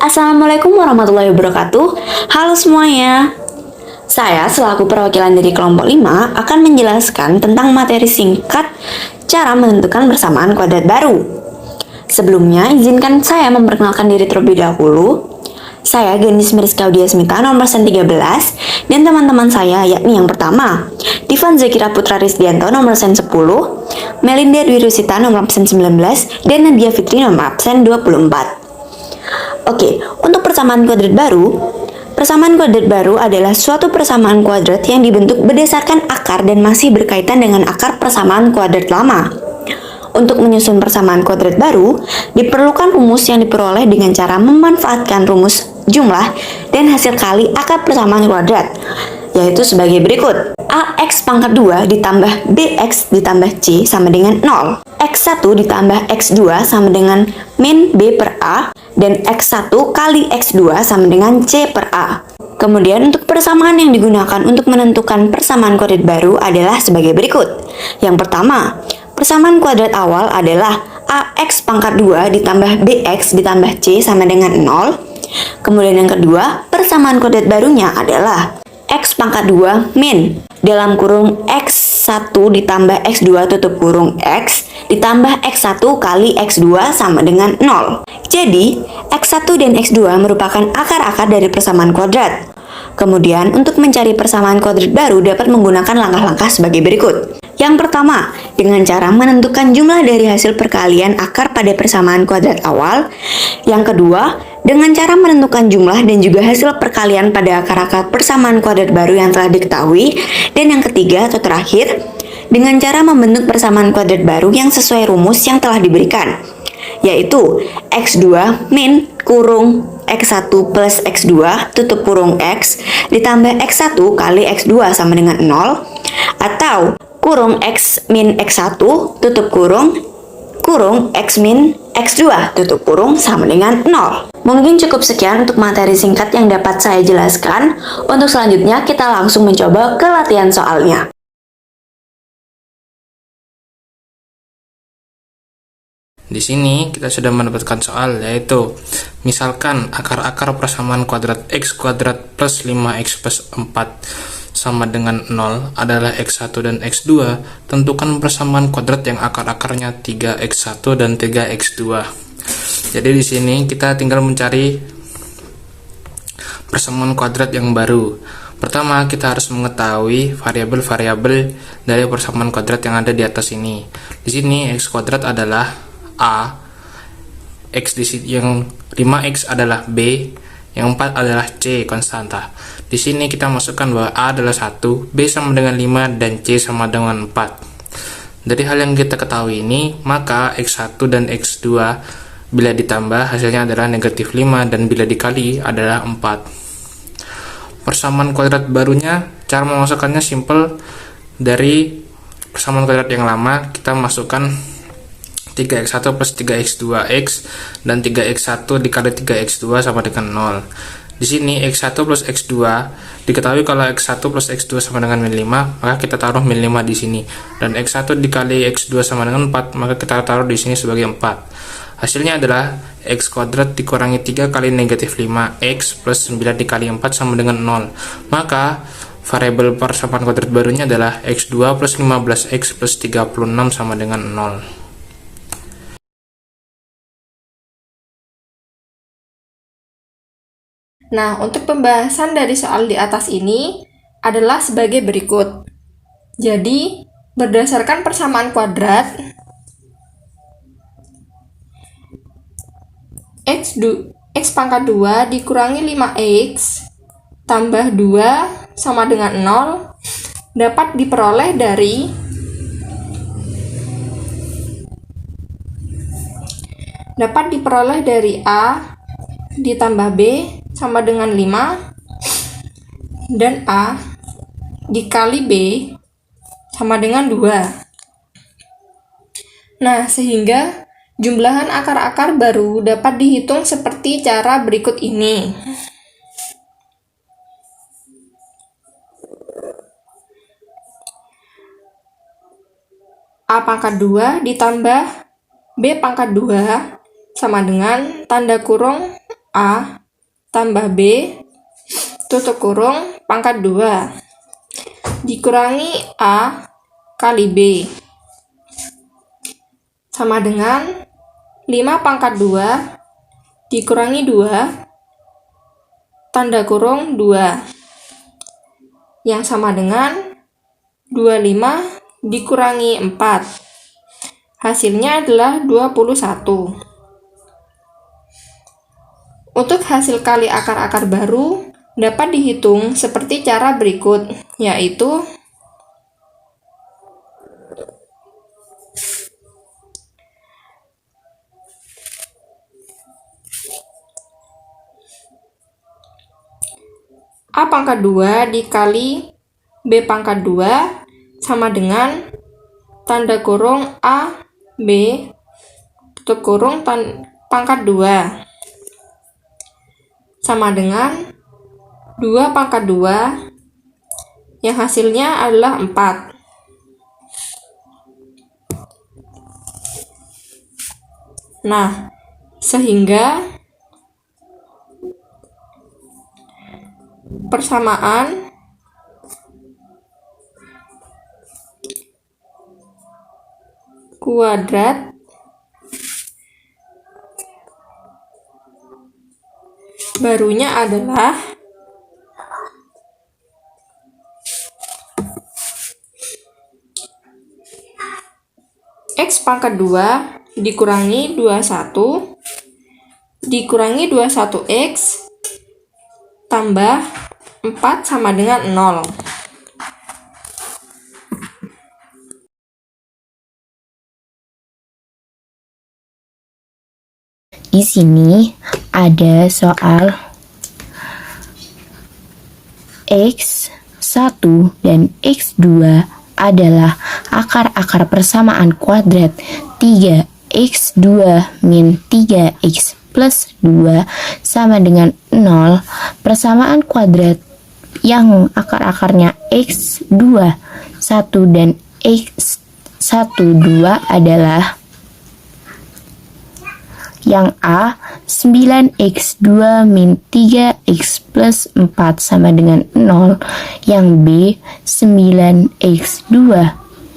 Assalamualaikum warahmatullahi wabarakatuh. Halo semuanya. Saya selaku perwakilan dari kelompok 5 akan menjelaskan tentang materi singkat cara menentukan persamaan kuadrat baru. Sebelumnya, izinkan saya memperkenalkan diri terlebih dahulu. Saya Genis Meriska Udiasmita nomor 13 dan teman-teman saya yakni yang pertama Divan Zakira Putra Rizdianto nomor 10, Melinda Dwi Rusita nomor absen 19, dan Nadia Fitri nomor absen 24. Oke, untuk persamaan kuadrat baru adalah suatu persamaan kuadrat yang dibentuk berdasarkan akar dan masih berkaitan dengan akar persamaan kuadrat lama. Untuk menyusun persamaan kuadrat baru, diperlukan rumus yang diperoleh dengan cara memanfaatkan rumus jumlah dan hasil kali akar persamaan kuadrat, yaitu sebagai berikut. AX pangkat 2 ditambah BX ditambah C sama dengan 0. X1 ditambah X2 sama dengan min B per A, dan X1 kali X2 sama dengan C per A. Kemudian untuk persamaan yang digunakan untuk menentukan persamaan kuadrat baru adalah sebagai berikut. Yang pertama, persamaan kuadrat awal adalah AX pangkat 2 ditambah BX ditambah C sama dengan 0. Kemudian yang kedua, persamaan kuadrat barunya adalah X pangkat 2 min dalam kurung X1 ditambah X2 tutup kurung X ditambah X1 kali X2 sama dengan 0. Jadi, X1 dan X2 merupakan akar-akar dari persamaan kuadrat. Kemudian, untuk mencari persamaan kuadrat baru dapat menggunakan langkah-langkah sebagai berikut. Yang pertama, dengan cara menentukan jumlah dari hasil perkalian akar pada persamaan kuadrat awal. Yang kedua, dengan cara menentukan jumlah dan juga hasil perkalian pada akar-akar persamaan kuadrat baru yang telah diketahui. Dan yang ketiga atau terakhir, dengan cara membentuk persamaan kuadrat baru yang sesuai rumus yang telah diberikan, yaitu X2 min kurung X1 plus X2 tutup kurung X ditambah X1 kali X2 sama dengan 0, atau kurung X min X1 tutup kurung X min X2 tutup kurung sama dengan 0. Mungkin cukup sekian untuk materi singkat yang dapat saya jelaskan. Untuk selanjutnya kita langsung mencoba ke latihan soalnya. Di sini kita sudah mendapatkan soal, yaitu misalkan akar-akar persamaan kuadrat X kuadrat plus 5X plus 4 sama dengan 0 adalah X1 dan X2. Tentukan persamaan kuadrat yang akar-akarnya 3X1 dan 3X2. Jadi di sini kita tinggal mencari persamaan kuadrat yang baru. Pertama, kita harus mengetahui variabel-variabel dari persamaan kuadrat yang ada di atas ini. Di sini X kuadrat adalah A, X di sini yang 5X adalah B, yang 4 adalah C konstanta. Di sini kita masukkan bahwa A adalah 1, B sama dengan 5, dan C sama dengan 4. Dari hal yang kita ketahui ini, maka X1 dan X2 bila ditambah hasilnya adalah negatif 5, dan bila dikali adalah 4. Persamaan kuadrat barunya, cara memasukkannya simple. Dari persamaan kuadrat yang lama, kita masukkan 3x1 plus 3x2x, dan 3x1 dikali 3x2 sama dengan 0. Di sini x1 plus x2 diketahui kalau x1 plus x2 sama dengan min 5, maka kita taruh min 5 di sini. Dan x1 dikali x2 sama dengan 4, maka kita taruh di sini sebagai 4. Hasilnya adalah x kuadrat dikurangi 3 kali negatif 5x plus 9 dikali 4 sama dengan 0. Maka variabel persamaan kuadrat barunya adalah x2 plus 15x plus 36 sama dengan 0. Nah, untuk pembahasan dari soal di atas ini adalah sebagai berikut. Jadi, berdasarkan persamaan kuadrat, X pangkat 2 dikurangi 5X tambah 2 sama dengan 0 dapat diperoleh dari A ditambah B sama dengan 5, dan A dikali B sama dengan 2. Nah, sehingga jumlahan akar-akar baru dapat dihitung seperti cara berikut ini. A pangkat 2 ditambah B pangkat 2 sama dengan tanda kurung A tambah B tutup kurung pangkat 2 dikurangi A kali B sama dengan 5 pangkat 2 dikurangi 2 tanda kurung 2 yang sama dengan 25 dikurangi 4. Hasilnya adalah 21. Untuk hasil kali akar-akar baru dapat dihitung seperti cara berikut, yaitu A pangkat 2 dikali B pangkat 2 sama dengan tanda kurung A, B, tutup kurung pangkat 2 sama dengan 2 pangkat 2 yang hasilnya adalah 4. Nah, sehingga persamaan kuadrat barunya adalah X pangkat 2 dikurangi 21 dikurangi 21X tambah 4 sama dengan 0. Di sini ada soal X1 dan X2 adalah akar-akar persamaan kuadrat 3X2 min 3X plus 2 sama dengan 0. Persamaan kuadrat yang akar-akarnya X2 1 dan X1 2 adalah yang A 9x2 min 3x plus 4 sama dengan 0. Yang B 9x2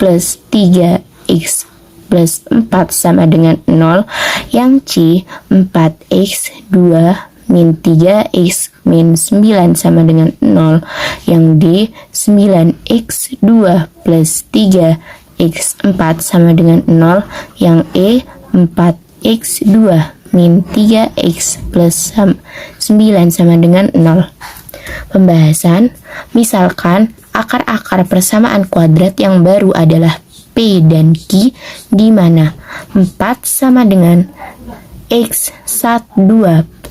plus 3x plus 4 sama dengan 0. Yang C 4x2 min 3x min 9 sama dengan 0. Yang D 9x2 plus 3x4 sama dengan 0. Yang E 4x2 min 3x plus 9 sama dengan 0. Pembahasan, misalkan akar-akar persamaan kuadrat yang baru adalah P dan Q, di mana 4 sama dengan X1 1,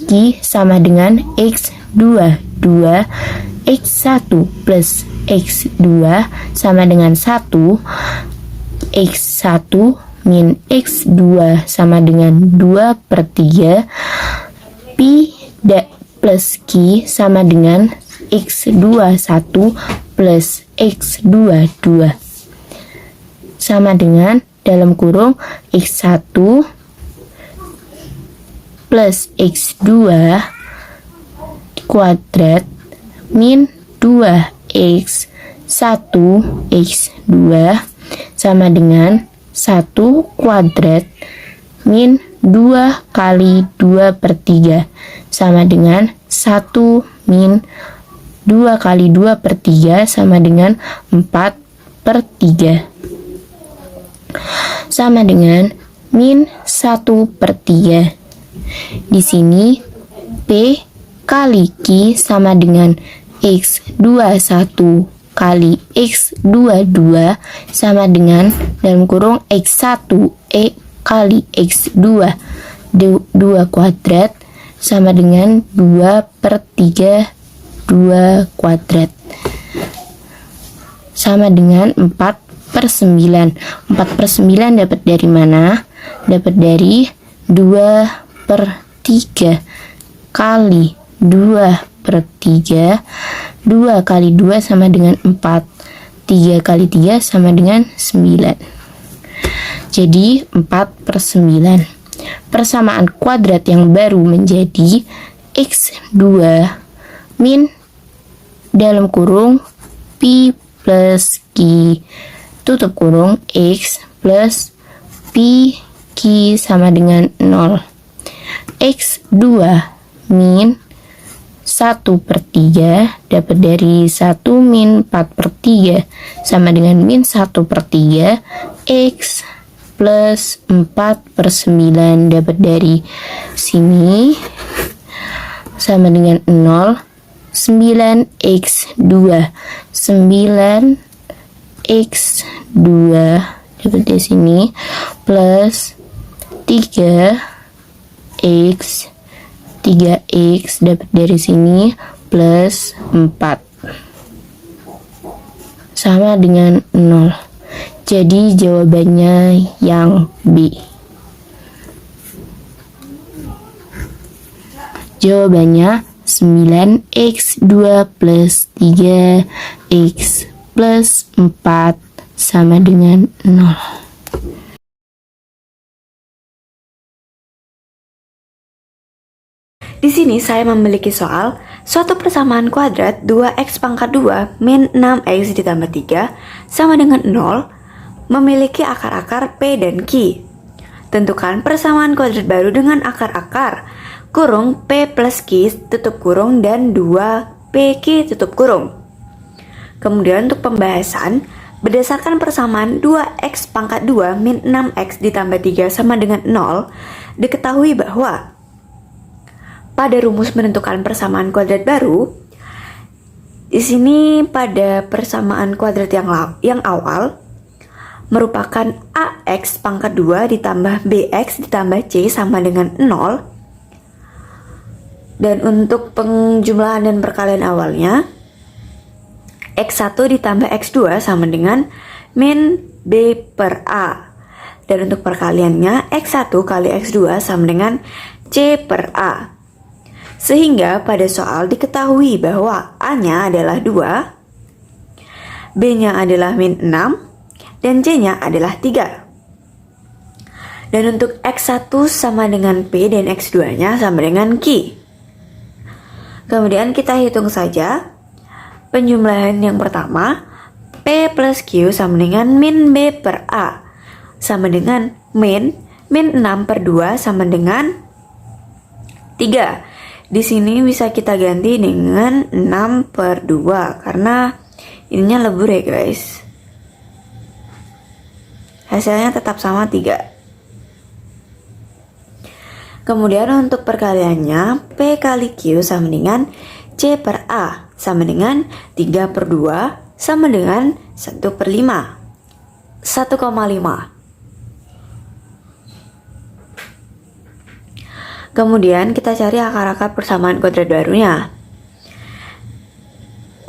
Q sama dengan X2 2, X1 plus X2 sama dengan 1, X1 min X2 sama dengan 2/3, Pi plus Q sama dengan X2 1 plus X2 2 sama dengan dalam kurung X1 plus X2 kuadrat min 2X1 X2 sama dengan 1 kuadrat min 2 kali 2/3 sama dengan 1 min 2 kali 2/3 sama dengan 4/3 sama dengan min 1/3. Di sini P kali Q sama dengan X21 kali X22 sama dengan dalam kurung X1 E kali X2 2 kuadrat sama dengan 2/3 2 kuadrat sama dengan 4/9. 4/9 dapat dari mana? Dapat dari 2/3 kali 2/3. 2 kali 2 sama dengan 4. 3 kali 3 sama dengan 9. Jadi 4/9. persamaan kuadrat yang baru menjadi X2 min dalam kurung pi plus Q tutup kurung X plus pi Q sama dengan 0. X2 min 1/3 dapat dari 1 min 4/3 sama dengan min 1/3. X plus 4/9 dapat dari sini sama dengan 0. 9x2 dapat dari sini plus 3x dapat dari sini plus 4 sama dengan 0. Jadi jawabannya yang B. Jawabannya 9x2 plus 3x plus 4 sama dengan 0. Di sini saya memiliki soal suatu persamaan kuadrat 2x pangkat 2 min 6x ditambah 3 sama dengan 0 memiliki akar-akar P dan Q. Tentukan persamaan kuadrat baru dengan akar-akar kurung P plus Q tutup kurung dan 2PQ tutup kurung. Kemudian untuk pembahasan, berdasarkan persamaan 2x pangkat 2 min 6x ditambah 3 sama dengan 0, diketahui bahwa pada rumus menentukan persamaan kuadrat baru, di sini pada persamaan kuadrat yang awal merupakan ax pangkat 2 ditambah bx ditambah c sama dengan 0. Dan untuk penjumlahan dan perkalian awalnya, x1 ditambah x2 sama dengan min b per a. Dan untuk perkaliannya, x1 kali x2 sama dengan c per a. Sehingga pada soal diketahui bahwa a-nya adalah 2, b-nya adalah min 6, dan c-nya adalah 3. Dan untuk x1 sama dengan p dan x2-nya sama dengan q. Kemudian kita hitung saja penjumlahan yang pertama, P plus Q sama dengan min B per A sama dengan min 6 per 2 sama dengan 3. Di sini bisa kita ganti dengan 6 per 2 karena ininya lebur ya guys. Hasilnya tetap sama 3. Kemudian untuk perkaliannya, P kali Q sama dengan C per A sama dengan 3 per 2 sama dengan 1 per 5. 1,5. Kemudian kita cari akar-akar persamaan kuadrat barunya.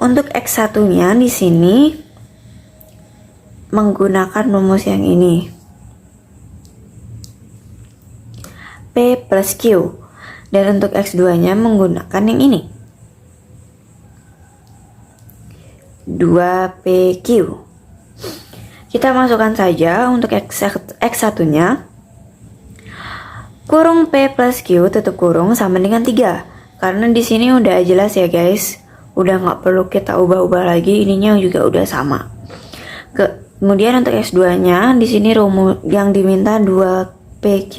Untuk X1-nya di sini menggunakan rumus yang ini. P plus Q. Dan untuk X2-nya menggunakan yang ini. 2PQ. Kita masukkan saja untuk X1-nya. Kurung P plus Q tutup kurung sama dengan 3. Karena di sini udah jelas ya guys. Udah nggak perlu kita ubah-ubah lagi, ininya juga udah sama. Kemudian untuk X2-nya di sini rumus yang diminta 2PQ.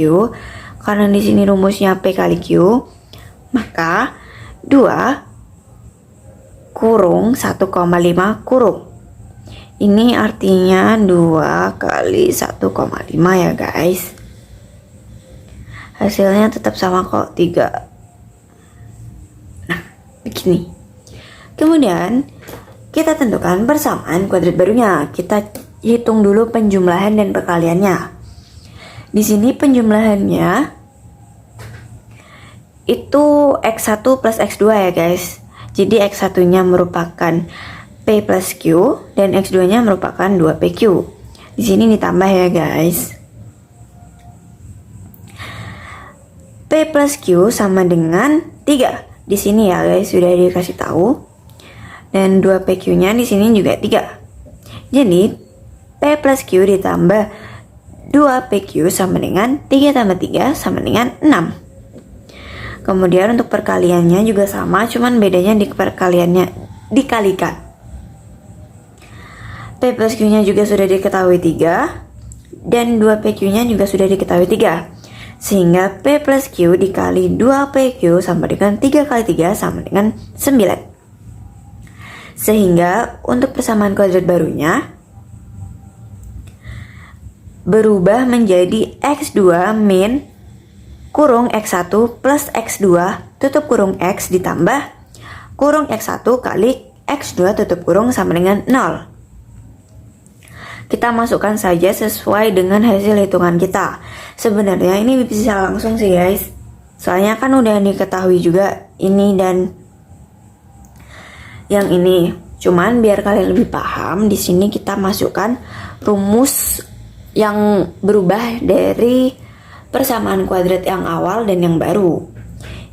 Karena di sini rumusnya P kali Q, maka 2 kurung 1,5 kurung. Ini artinya 2 kali 1,5 ya guys. Hasilnya tetap sama kok, 3. Nah, begini. Kemudian kita tentukan persamaan kuadrat barunya. Kita hitung dulu penjumlahan dan perkaliannya. Di sini penjumlahannya itu X1 plus X2 ya guys. Jadi X1-nya merupakan P plus Q dan X2-nya merupakan 2PQ. Di sini ditambah ya guys. P plus Q sama dengan 3. Di sini ya guys sudah dikasih tahu. Dan 2PQ-nya di sini juga 3. Jadi P plus Q ditambah 2PQ sama dengan 3 tambah 3 sama dengan 6. Kemudian untuk perkaliannya juga sama, cuman bedanya di perkaliannya dikalikan. P plus Q-nya juga sudah diketahui 3, dan 2PQ-nya juga sudah diketahui 3. Sehingga P plus Q dikali 2PQ sama dengan 3 kali 3 sama dengan 9. Sehingga untuk persamaan kuadrat barunya berubah menjadi X2 min kurung X1 plus X2 tutup kurung X ditambah kurung X1 kali X2 tutup kurung sama dengan 0. Kita masukkan saja sesuai dengan hasil hitungan kita. Sebenarnya ini bisa langsung sih guys, soalnya kan udah diketahui juga ini dan yang ini. Cuman biar kalian lebih paham, di sini kita masukkan rumus yang berubah dari persamaan kuadrat yang awal dan yang baru.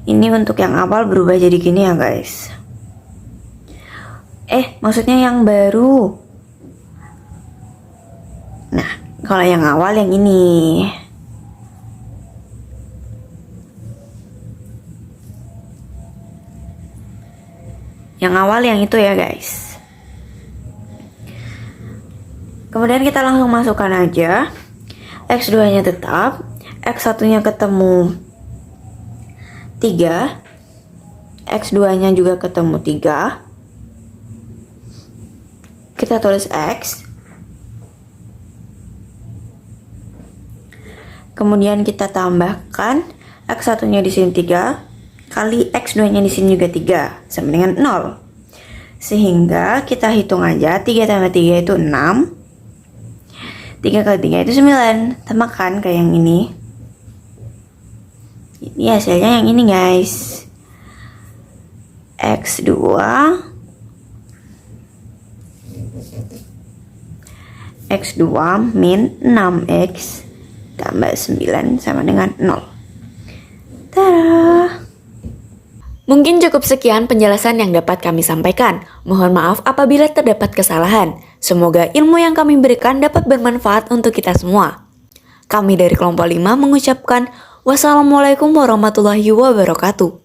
Ini untuk yang awal berubah jadi gini ya guys. Maksudnya yang baru. Nah, kalau yang awal yang ini. Yang awal yang itu ya guys. Kemudian kita langsung masukkan aja. X2 nya tetap, X1 nya ketemu 3, X2 nya juga ketemu 3. Kita tulis X. Kemudian kita tambahkan X1 nya di sini 3 kali X2 nya di sini juga 3 sama dengan 0. Sehingga kita hitung aja, 3 tambah 3 itu 6, 3 kali 3 itu 9. Tambahkan kayak yang ini. Ini hasilnya yang ini guys. X2 min 6X tambah 9 sama dengan 0. Tada! Mungkin cukup sekian penjelasan yang dapat kami sampaikan. Mohon maaf apabila terdapat kesalahan. Semoga ilmu yang kami berikan dapat bermanfaat untuk kita semua. Kami dari kelompok 5 mengucapkan wassalamualaikum warahmatullahi wabarakatuh.